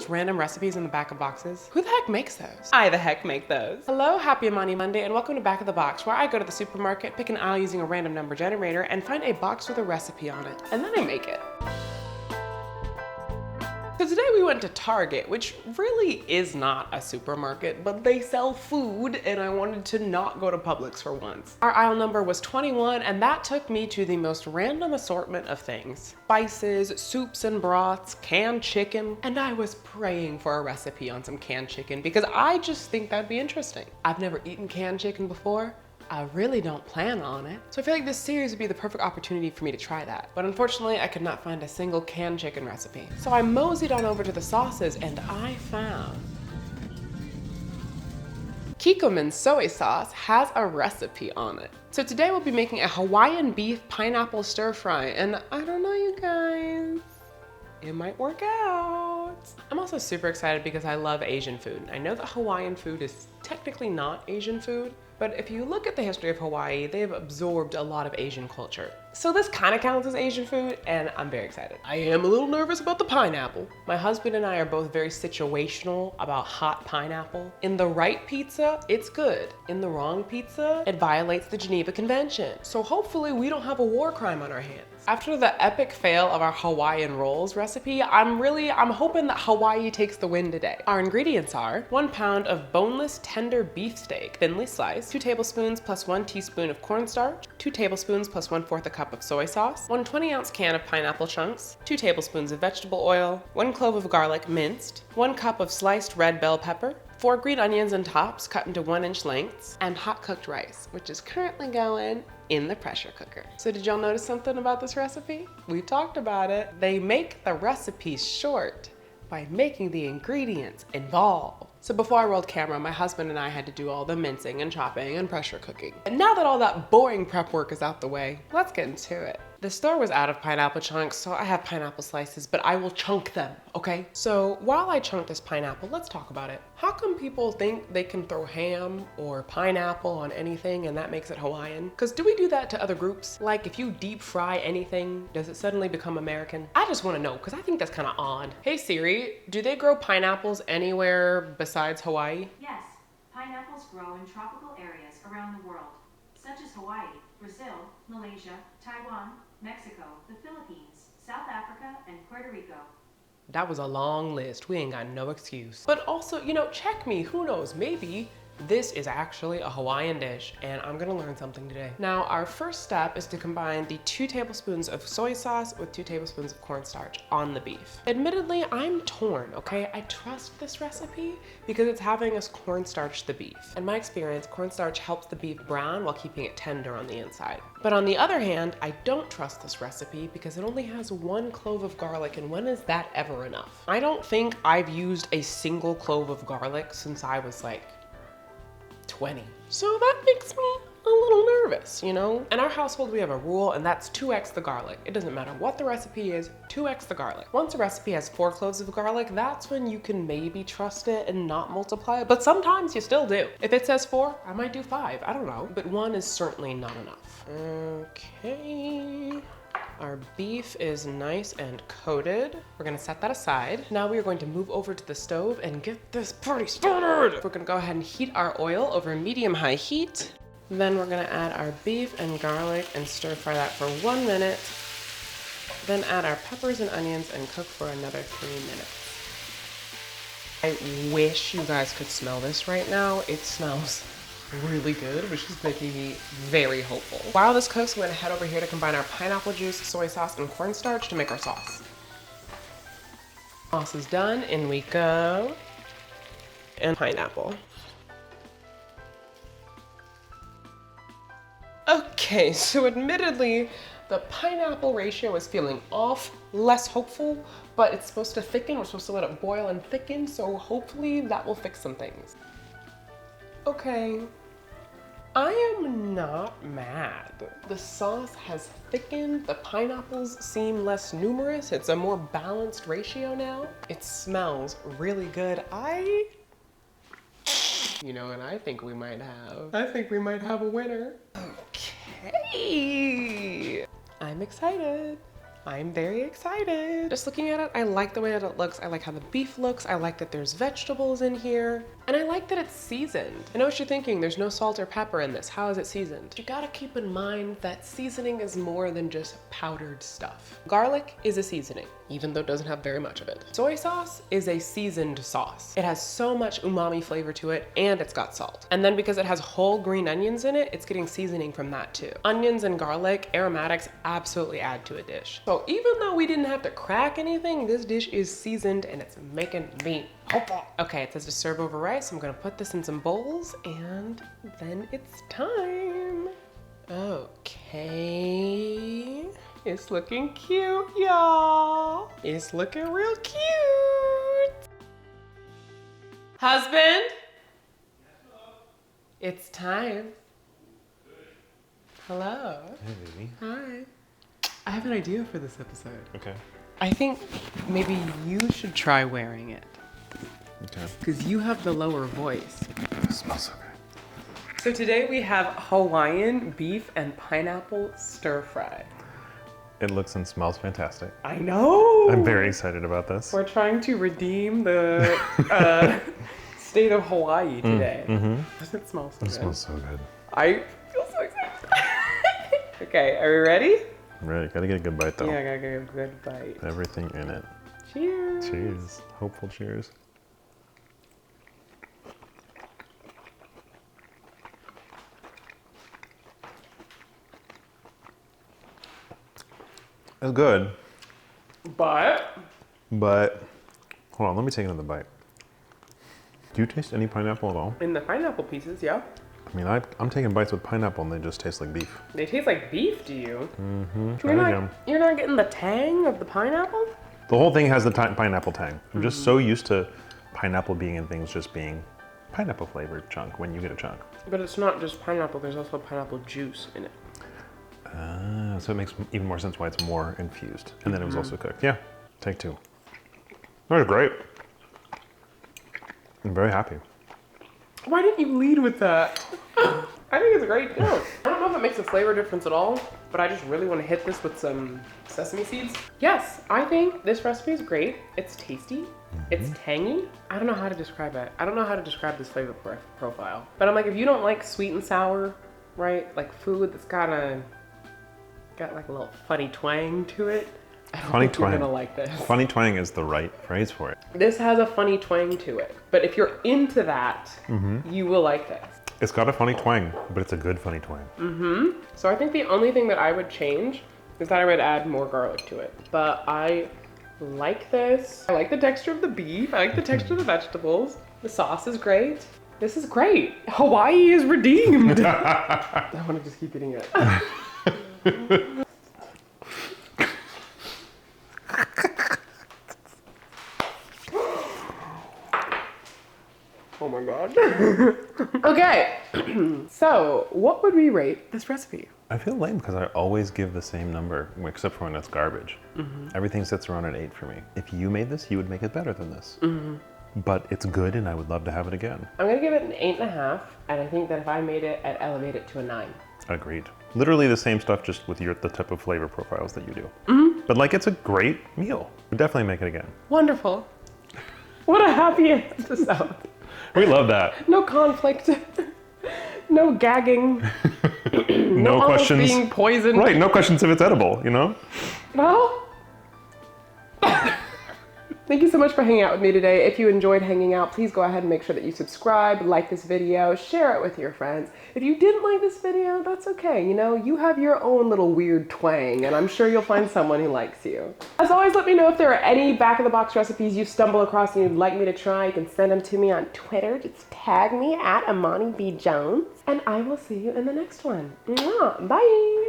those random recipes in the back of boxes? Who the heck makes those? I the heck make those. Hello, happy Imani Monday, and welcome to Back of the Box, where I go to the supermarket, pick an aisle using a random number generator, and find a box with a recipe on it. And then I make it. So today we went to Target, which really is not a supermarket, but they sell food, and I wanted to not go to Publix for once. Our aisle number was 21, and that took me to the most random assortment of things. Spices, soups and broths, canned chicken, and I was praying for a recipe on some canned chicken because I just think that'd be interesting. I've never eaten canned chicken before. I really don't plan on it. So I feel like this series would be the perfect opportunity for me to try that. But unfortunately, I could not find a single canned chicken recipe. So I moseyed on over to the sauces and I found Kikkoman's soy sauce has a recipe on it. So today we'll be making a Hawaiian beef pineapple stir fry, and I don't know, you guys, it might work out. I'm also super excited because I love Asian food. I know that Hawaiian food is technically not Asian food, but if you look at the history of Hawaii, they've absorbed a lot of Asian culture. So this kind of counts as Asian food, and I'm very excited. I am a little nervous about the pineapple. My husband and I are both very situational about hot pineapple. In the right pizza, it's good. In the wrong pizza, it violates the Geneva Convention. So hopefully we don't have a war crime on our hands. After the epic fail of our Hawaiian rolls recipe, I'm hoping that Hawaii takes the win today. Our ingredients are 1 pound of boneless tender beef steak, thinly sliced, 2 tablespoons plus 1 teaspoon of cornstarch, 2 tablespoons plus 1/4 a cup of soy sauce, 1 20-ounce can of pineapple chunks, 2 tablespoons of vegetable oil, 1 clove of garlic minced, 1 cup of sliced red bell pepper, 4 green onions and tops cut into 1-inch lengths, and hot cooked rice, which is currently going in the pressure cooker. So did y'all notice something about this recipe? We talked about it. They make the recipe short by making the ingredients involved. So before I rolled camera, my husband and I had to do all the mincing and chopping and pressure cooking. And now that all that boring prep work is out the way, let's get into it. The store was out of pineapple chunks, so I have pineapple slices, but I will chunk them, okay? So while I chunk this pineapple, let's talk about it. How come people think they can throw ham or pineapple on anything and that makes it Hawaiian? Because do we do that to other groups? Like if you deep fry anything, does it suddenly become American? I just want to know, because I think that's kind of odd. Hey Siri, do they grow pineapples anywhere besides Hawaii? Yes, pineapples grow in tropical areas around the world, such as Hawaii, Brazil, Malaysia, Taiwan, Mexico, the Philippines, South Africa, and Puerto Rico. That was a long list. We ain't got no excuse. But also, check me. Who knows? Maybe this is actually a Hawaiian dish, and I'm gonna learn something today. Now, our first step is to combine the 2 tablespoons of soy sauce with 2 tablespoons of cornstarch on the beef. Admittedly, I'm torn, okay? I trust this recipe because it's having us cornstarch the beef. In my experience, cornstarch helps the beef brown while keeping it tender on the inside. But on the other hand, I don't trust this recipe because it only has 1 clove of garlic, and when is that ever enough? I don't think I've used a single clove of garlic since I was like 20. So that makes me a little nervous, In our household, we have a rule, and that's 2x the garlic. It doesn't matter what the recipe is, 2x the garlic. Once a recipe has 4 cloves of garlic, that's when you can maybe trust it and not multiply it, but sometimes you still do. If it says 4, I might do 5, I don't know. But 1 is certainly not enough. Okay. Our beef is nice and coated. We're gonna set that aside. Now we are going to move over to the stove and get this party started. We're gonna go ahead and heat our oil over medium-high heat. Then we're gonna add our beef and garlic and stir fry that for 1 minute. Then add our peppers and onions and cook for another 3 minutes. I wish you guys could smell this right now. It smells really good, which is making me very hopeful. While this cooks, I'm gonna head over here to combine our pineapple juice, soy sauce, and cornstarch to make our sauce. Sauce is done, in we go. And pineapple. Okay, so admittedly, the pineapple ratio is feeling off, less hopeful, but it's supposed to thicken. We're supposed to let it boil and thicken, so hopefully that will fix some things. Okay, I am not mad. The sauce has thickened, the pineapples seem less numerous, it's a more balanced ratio now. It smells really good. And I think we might have a winner. Okay. I'm excited. I'm very excited. Just looking at it, I like the way that it looks. I like how the beef looks. I like that there's vegetables in here. And I like that it's seasoned. I know what you're thinking, there's no salt or pepper in this. How is it seasoned? You gotta keep in mind that seasoning is more than just powdered stuff. Garlic is a seasoning, even though it doesn't have very much of it. Soy sauce is a seasoned sauce. It has so much umami flavor to it, and it's got salt. And then because it has whole green onions in it, it's getting seasoning from that too. Onions and garlic, aromatics absolutely add to a dish. So even though we didn't have to crack anything, this dish is seasoned and it's making me hopeful. Okay, it says to serve over rice. I'm gonna put this in some bowls and then it's time. Okay. It's looking cute, y'all. It's looking real cute. Husband? It's time. Hello. Hey, baby. Hi. I have an idea for this episode. Okay. I think maybe you should try wearing it. Okay. Because you have the lower voice. It smells so good. So today we have Hawaiian beef and pineapple stir fry. It looks and smells fantastic. I know! I'm very excited about this. We're trying to redeem the state of Hawaii today. Doesn't it smell so good? It smells so good. I feel so excited. Okay, are we ready? I'm ready. Gotta get a good bite though. Yeah, I gotta get a good bite. Everything in it. Cheers. Cheers. Hopeful cheers. It's good, But hold on, let me take another bite. Do you taste any pineapple at all? in the pineapple pieces, yeah. I mean, I'm taking bites with pineapple and they just taste like beef. They taste like beef to you. Try it again. You're not getting the tang of the pineapple? The whole thing has the pineapple tang. I'm just so used to pineapple being in things just being pineapple flavored chunk when you get a chunk. But it's not just pineapple, there's also pineapple juice in it. So it makes even more sense why it's more infused. And then it was also cooked. Yeah, take two. That was great. I'm very happy. Why didn't you lead with that? I think it's great too. I don't know if it makes a flavor difference at all, but I just really want to hit this with some sesame seeds. Yes, I think this recipe is great. It's tasty. It's tangy. I don't know how to describe it. I don't know how to describe this flavor profile. But I'm like, if you don't like sweet and sour, right? Like food that's got like a little funny twang to it. I don't think you're gonna like this. Funny twang is the right phrase for it. This has a funny twang to it. But if you're into that, you will like this. It's got a funny twang, but it's a good funny twang. So I think the only thing that I would change is that I would add more garlic to it. But I like this. I like the texture of the beef. I like the texture of the vegetables. The sauce is great. This is great. Hawaii is redeemed. I want to just keep eating it. Oh my god. Okay, so what would we rate this recipe? I feel lame because I always give the same number, except for when it's garbage. Everything sits around an 8 for me. If you made this, you would make it better than this. But it's good and I would love to have it again. I'm gonna give it an 8.5, and I think that if I made it, I'd elevate it to a 9. Agreed. Literally the same stuff, just with the type of flavor profiles that you do. But like, it's a great meal. We'd definitely make it again. Wonderful. What a happy episode. We love that. No conflict. No gagging. No questions. Being poisoned. Right, no questions if it's edible, you know? Well, thank you so much for hanging out with me today. If you enjoyed hanging out, please go ahead and make sure that you subscribe, like this video, share it with your friends. If you didn't like this video, that's okay. You know, you have your own little weird twang, and I'm sure you'll find someone who likes you. As always, let me know if there are any back-of-the-box recipes you stumble across and you'd like me to try. You can send them to me on Twitter. Just tag me at Imani B. Jones, and I will see you in the next one. Mwah. Bye.